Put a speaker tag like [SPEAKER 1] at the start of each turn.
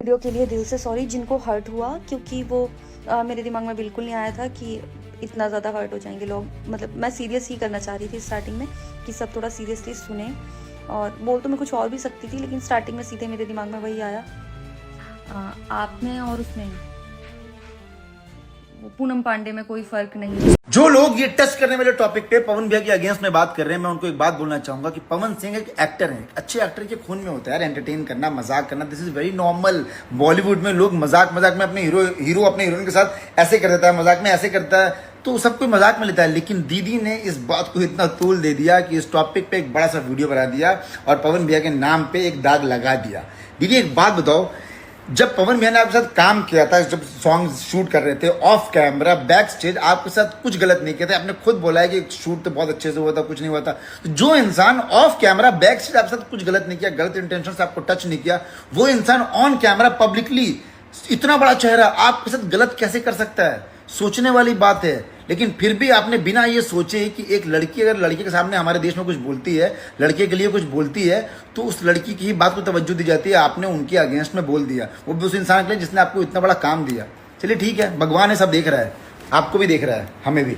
[SPEAKER 1] Video के लिए दिल से सॉरी जिनको हर्ट हुआ, क्योंकि वो मेरे दिमाग में बिल्कुल नहीं आया था कि इतना ज़्यादा हर्ट हो जाएंगे लोग। मतलब मैं सीरियस ही करना चाह रही थी स्टार्टिंग में कि सब थोड़ा सीरियसली सुने, और बोल तो मैं कुछ और भी सकती थी, लेकिन स्टार्टिंग में सीधे मेरे दिमाग में वही आया। आप में और उसमें पूनम पांडे में कोई फर्क नहीं है।
[SPEAKER 2] जो लोग ये टच करने वाले टॉपिक पे पवन भैया के अगेंस्ट में बात कर रहे हैं, मैं उनको एक बात बोलना चाहूंगा कि पवन सिंह एक एक्टर है। अच्छे एक्टर के खून में होता है यार एंटरटेन करना, मजाक करना। This is very normal. Bollywood में लोग मजाक में अपने हीरो अपने हीरोइन के साथ ऐसे कर देता है, मजाक में ऐसे करता है, तो सब कोई मजाक में लेता है। लेकिन दीदी ने इस बात को इतना तूल दे दिया कि इस टॉपिक पे एक बड़ा सा वीडियो बना दिया और पवन भैया के नाम पे एक दाग लगा दिया। दीदी एक बात बताओ, जब पवन भैया ने आपके साथ काम किया था, जब सॉन्ग शूट कर रहे थे ऑफ कैमरा बैक स्टेज, आपके साथ कुछ गलत नहीं किया था। आपने खुद बोला है कि शूट तो बहुत अच्छे से हुआ था, कुछ नहीं हुआ था। तो जो इंसान ऑफ कैमरा बैक स्टेज आपके साथ कुछ गलत नहीं किया, गलत इंटेंशन से आपको टच नहीं किया, वो इंसान ऑन कैमरा पब्लिकली इतना बड़ा चेहरा आपके साथ गलत कैसे कर सकता है? सोचने वाली बात है। लेकिन फिर भी आपने बिना ये सोचे कि एक लड़की अगर लड़के के सामने हमारे देश में कुछ बोलती है, लड़के के लिए कुछ बोलती है, तो उस लड़की की ही बात को तवज्जो दी जाती है। आपने उनके अगेंस्ट में बोल दिया, वो भी उस इंसान के लिए जिसने आपको इतना बड़ा काम दिया। चलिए ठीक है, भगवान है, सब देख रहा है, आपको भी देख रहा है, हमें भी।